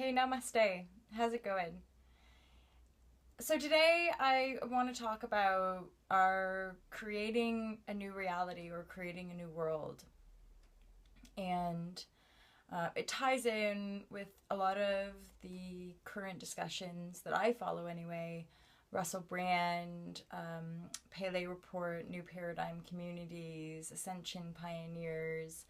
Hey, namaste. How's it going? So, today I want to talk about our creating a new reality or creating a new world. And it ties in with a lot of the current discussions that I follow anyway. Russell Brand, Pele Report, New Paradigm Communities, Ascension Pioneers,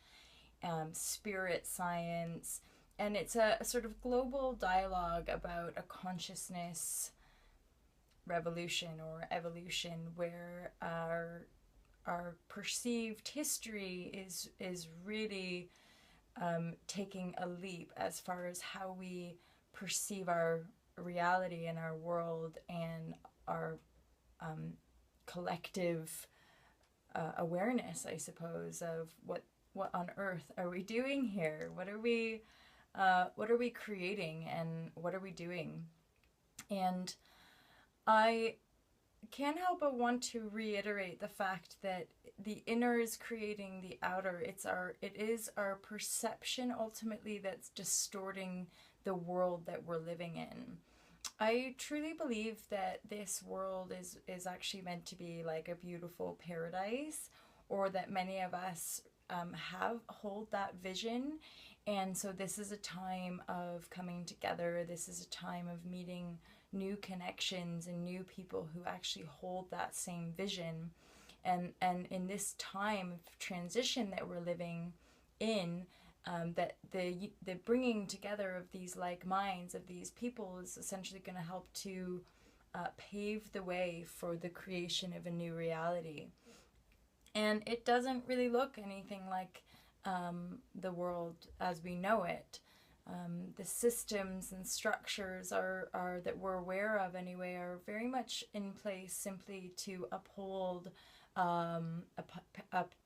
spirit science, and it's a sort of global dialogue about a consciousness revolution or evolution where our perceived history is really taking a leap as far as how we perceive our reality and our world and our collective awareness, I suppose, of what on earth are we doing here? What are we creating, and what are we doing? And I can't help but want to reiterate the fact that the inner is creating the outer. It is our perception ultimately that's distorting the world that we're living in. I truly believe that this world is actually meant to be like a beautiful paradise, or that many of us hold that vision. And so this is a time of coming together. This is a time of meeting new connections and new people who actually hold that same vision. And in this time of transition that we're living in, that the bringing together of these like minds of these people is essentially going to help to pave the way for the creation of a new reality. And it doesn't really look anything like the world as we know it. The systems and structures are that we're aware of anyway are very much in place simply to uphold a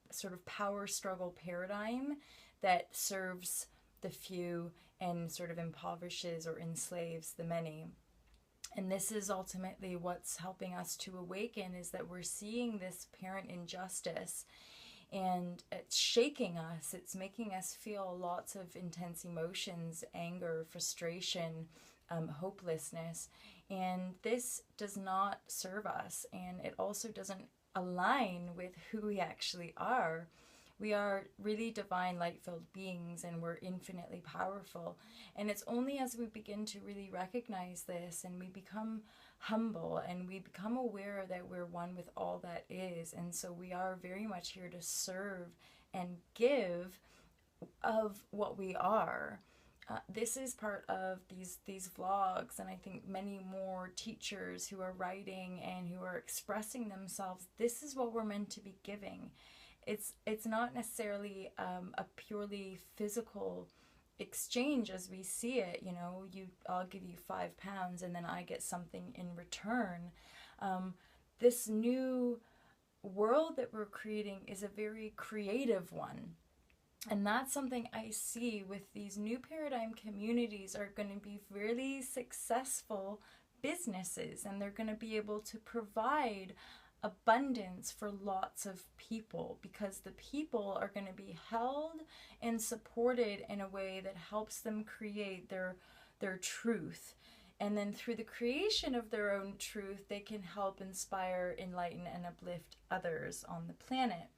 sort of power struggle paradigm that serves the few and sort of impoverishes or enslaves the many. And this is ultimately what's helping us to awaken, is that we're seeing this apparent injustice and it's shaking us. It's making us feel lots of intense emotions, anger, frustration, hopelessness. And this does not serve us, and it also doesn't align with who we actually are. We are really divine light-filled beings, and we're infinitely powerful. And it's only as we begin to really recognize this and we become humble and we become aware that we're one with all that is. And so we are very much here to serve and give of what we are. This is part of these vlogs, and I think many more teachers who are writing and who are expressing themselves. This is what we're meant to be giving. It's not necessarily a purely physical exchange as we see it. I'll give you £5 and then I get something in return. This new world that we're creating is a very creative one. And that's something I see with these new paradigm communities are going to be really successful businesses, and they're going to be able to provide abundance for lots of people because the people are going to be held and supported in a way that helps them create their truth. And then through the creation of their own truth, they can help inspire, enlighten, and uplift others on the planet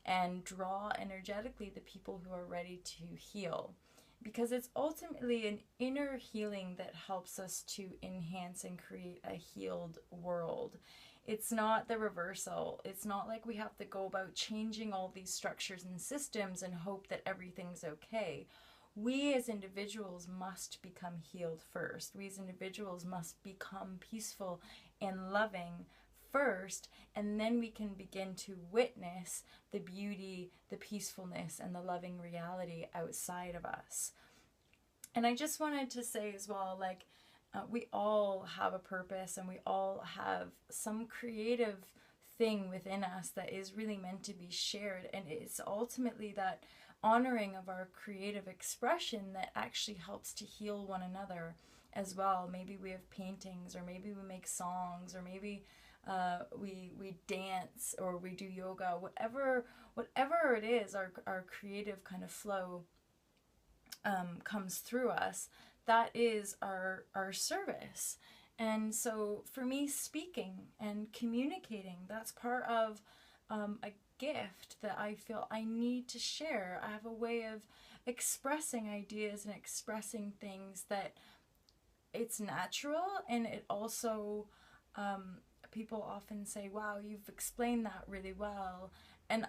and draw energetically the people who are ready to heal. Because it's ultimately an inner healing that helps us to enhance and create a healed world. It's not the reversal. It's not like we have to go about changing all these structures and systems and hope that everything's okay. We as individuals must become healed first. We as individuals must become peaceful and loving first, and then we can begin to witness the beauty, the peacefulness, and the loving reality outside of us. And I just wanted to say as well, we all have a purpose, and we all have some creative thing within us that is really meant to be shared, and it's ultimately that honoring of our creative expression that actually helps to heal one another as well. Maybe we have paintings, or maybe we make songs, or maybe we dance, or we do yoga. Whatever it is, our creative kind of flow comes through us. that is our service. And so for me, speaking and communicating, that's part of a gift that I feel I need to share. I have a way of expressing ideas and expressing things that it's natural, and it also, people often say, wow, you've explained that really well. And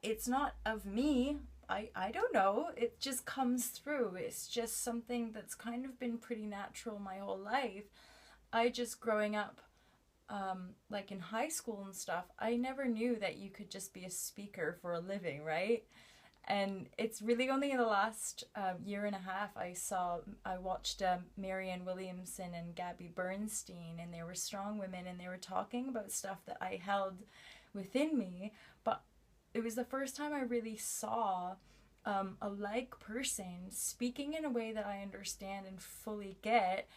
it's not of me. I don't know. It just comes through. It's just something that's kind of been pretty natural my whole life. I just growing up, like in high school and stuff, I never knew that you could just be a speaker for a living, right? And it's really only in the last year and a half I watched Marianne Williamson and Gabby Bernstein, and they were strong women, and they were talking about stuff that I held within me. But it was the first time I really saw a like person speaking in a way that I understand and fully get,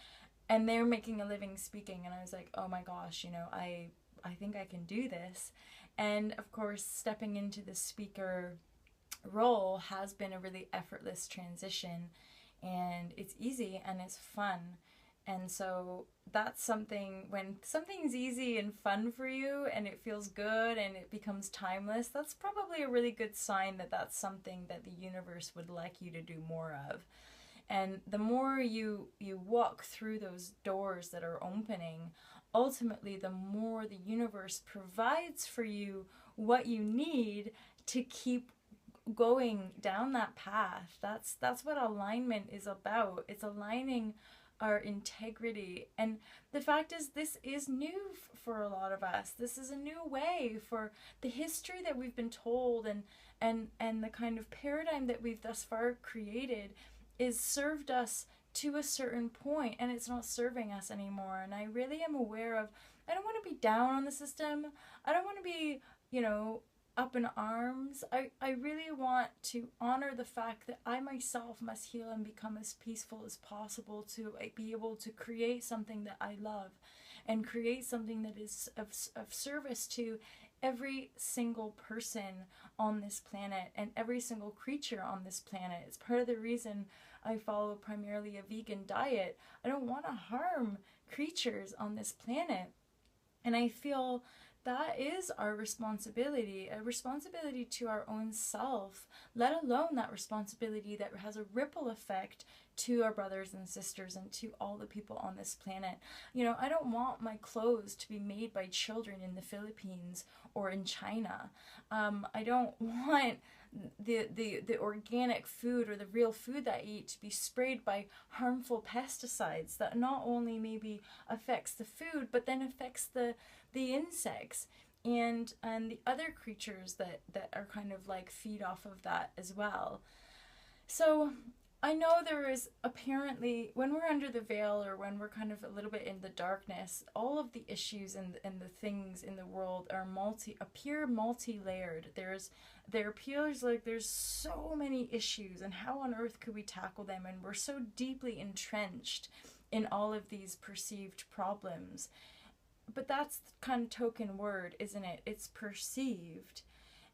and they're making a living speaking, and I was like, oh my gosh, I think I can do this. And of course, stepping into the speaker role has been a really effortless transition, and it's easy and it's fun. And so that's something, when something's easy and fun for you and it feels good and it becomes timeless, that's probably a really good sign that that's something that the universe would like you to do more of. And the more you walk through those doors that are opening, ultimately the more the universe provides for you what you need to keep going down that path. That's what alignment is about. It's aligning our integrity. And the fact is, this is new for a lot of us. This is a new way for the history that we've been told, and the kind of paradigm that we've thus far created is served us to a certain point, and it's not serving us anymore. And I really am aware of, I don't want to be down on the system. I don't want to be, up in arms. I really want to honor the fact that I myself must heal and become as peaceful as possible to be able to create something that I love, and create something that is of service to every single person on this planet and every single creature on this planet. It's part of the reason I follow primarily a vegan diet. I don't want to harm creatures on this planet. And I feel that is our responsibility, a responsibility to our own self, let alone that responsibility that has a ripple effect to our brothers and sisters and to all the people on this planet. I don't want my clothes to be made by children in the Philippines or in China. I don't want the organic food or the real food that I eat to be sprayed by harmful pesticides that not only maybe affects the food, but then affects the insects and the other creatures that are kind of like feed off of that as well. So I know there is apparently, when we're under the veil or when we're kind of a little bit in the darkness, all of the issues and the things in the world are appear multi-layered. There appears like there's so many issues, and how on earth could we tackle them? And we're so deeply entrenched in all of these perceived problems. But that's the kind of token word, isn't it? It's perceived.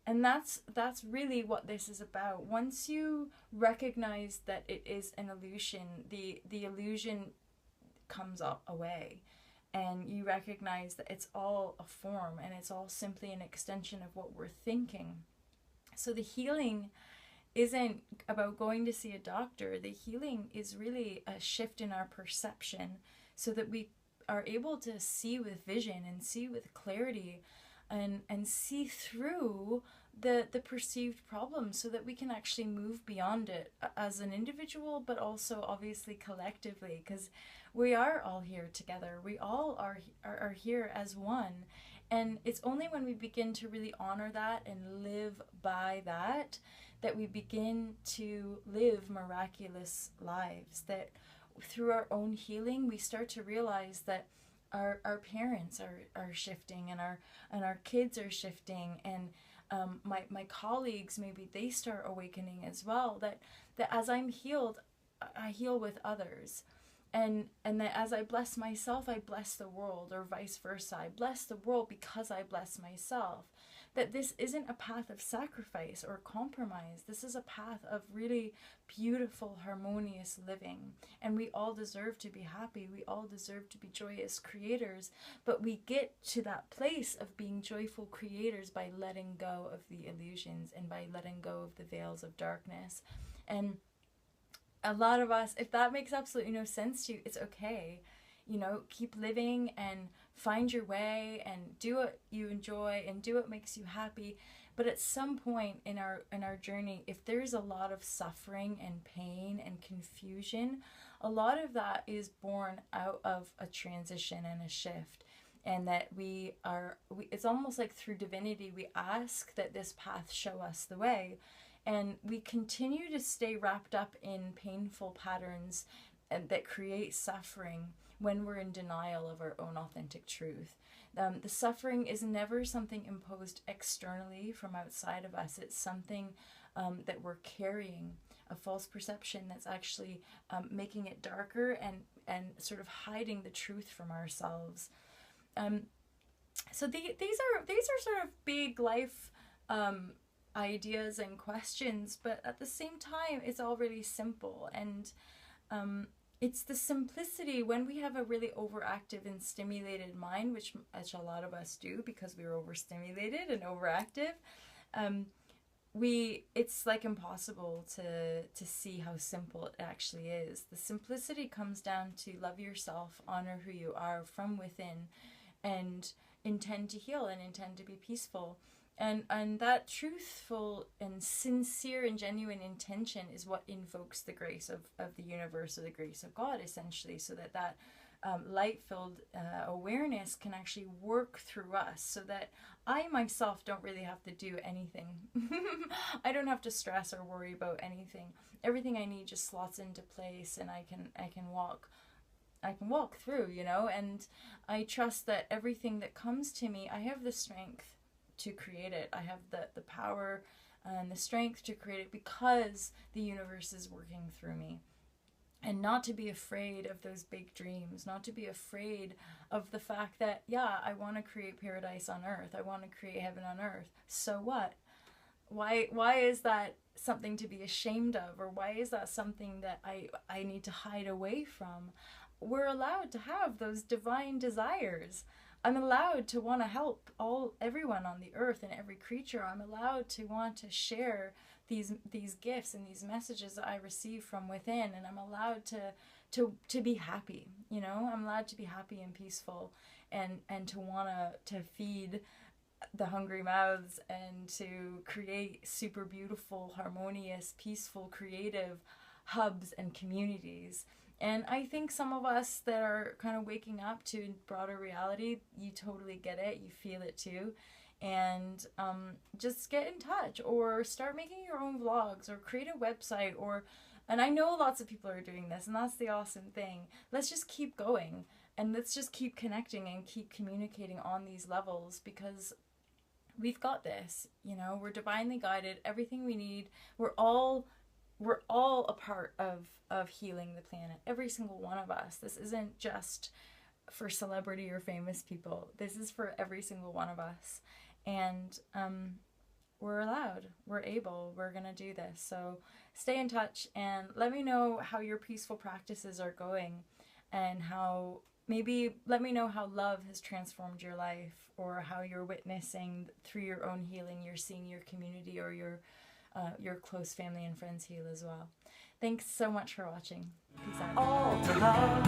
And that's really what this is about. Once you recognize that it is an illusion, the illusion comes away. And you recognize that it's all a form, and it's all simply an extension of what we're thinking. So the healing isn't about going to see a doctor. The healing is really a shift in our perception so that we are able to see with vision and see with clarity, and see through the perceived problem, so that we can actually move beyond it as an individual, but also obviously collectively, because we are all here together. We all are here as one. And it's only when we begin to really honor that and live by that we begin to live miraculous lives, that through our own healing we start to realize that our parents are shifting, and our kids are shifting, and my colleagues, maybe they start awakening as well, that as I'm healed, I heal with others, and that as I bless myself, I bless the world, or vice versa. I bless the world because I bless myself. that this isn't a path of sacrifice or compromise. This is a path of really beautiful, harmonious living. And we all deserve to be happy. We all deserve to be joyous creators. But we get to that place of being joyful creators by letting go of the illusions and by letting go of the veils of darkness. And a lot of us, if that makes absolutely no sense to you, it's okay. You know, keep living and find your way and do what you enjoy and do what makes you happy. But at some point in our journey, if there's a lot of suffering and pain and confusion, a lot of that is born out of a transition and a shift. And that it's almost like through divinity, we ask that this path show us the way. And we continue to stay wrapped up in painful patterns and that create suffering when we're in denial of our own authentic truth. The suffering is never something imposed externally from outside of us. It's something that we're carrying, a false perception that's actually making it darker and sort of hiding the truth from ourselves. So these are sort of big life ideas and questions, but at the same time, it's all really simple. And it's the simplicity when we have a really overactive and stimulated mind, which a lot of us do because we're overstimulated and overactive. It's like impossible to see how simple it actually is. The simplicity comes down to love yourself, honor who you are from within, and intend to heal and intend to be peaceful. And that truthful and sincere and genuine intention is what invokes the grace of the universe, or the grace of God, essentially, so that light-filled awareness can actually work through us, so that I myself don't really have to do anything. I don't have to stress or worry about anything. Everything I need just slots into place, and I can walk through, you know. And I trust that everything that comes to me, I have the strength to create it. I have the power and the strength to create it because the universe is working through me. And not to be afraid of those big dreams, not to be afraid of the fact that, yeah, I want to create paradise on earth. I want to create heaven on earth. So what? Why is that something to be ashamed of? Or why is that something that I need to hide away from? We're allowed to have those divine desires. I'm allowed to want to help everyone on the earth and every creature. I'm allowed to want to share these gifts and these messages that I receive from within, and I'm allowed to be happy. You know, I'm allowed to be happy and peaceful, and to want to feed the hungry mouths and to create super beautiful, harmonious, peaceful, creative hubs and communities. And I think some of us that are kind of waking up to broader reality, you totally get it, you feel it too. And just get in touch, or start making your own vlogs, or create a website, and I know lots of people are doing this, and that's the awesome thing. Let's just keep going, and let's just keep connecting and keep communicating on these levels, because we've got this, you know, we're divinely guided, everything we need, we're all a part of healing the planet, every single one of us. This isn't just for celebrity or famous people. This is for every single one of us. And we're allowed, we're able, we're gonna do this. So stay in touch and let me know how your peaceful practices are going, and let me know how love has transformed your life, or how you're witnessing through your own healing, you're seeing your community or your close family and friends heal as well. Thanks so much for watching. Peace out. All to love.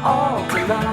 All to love.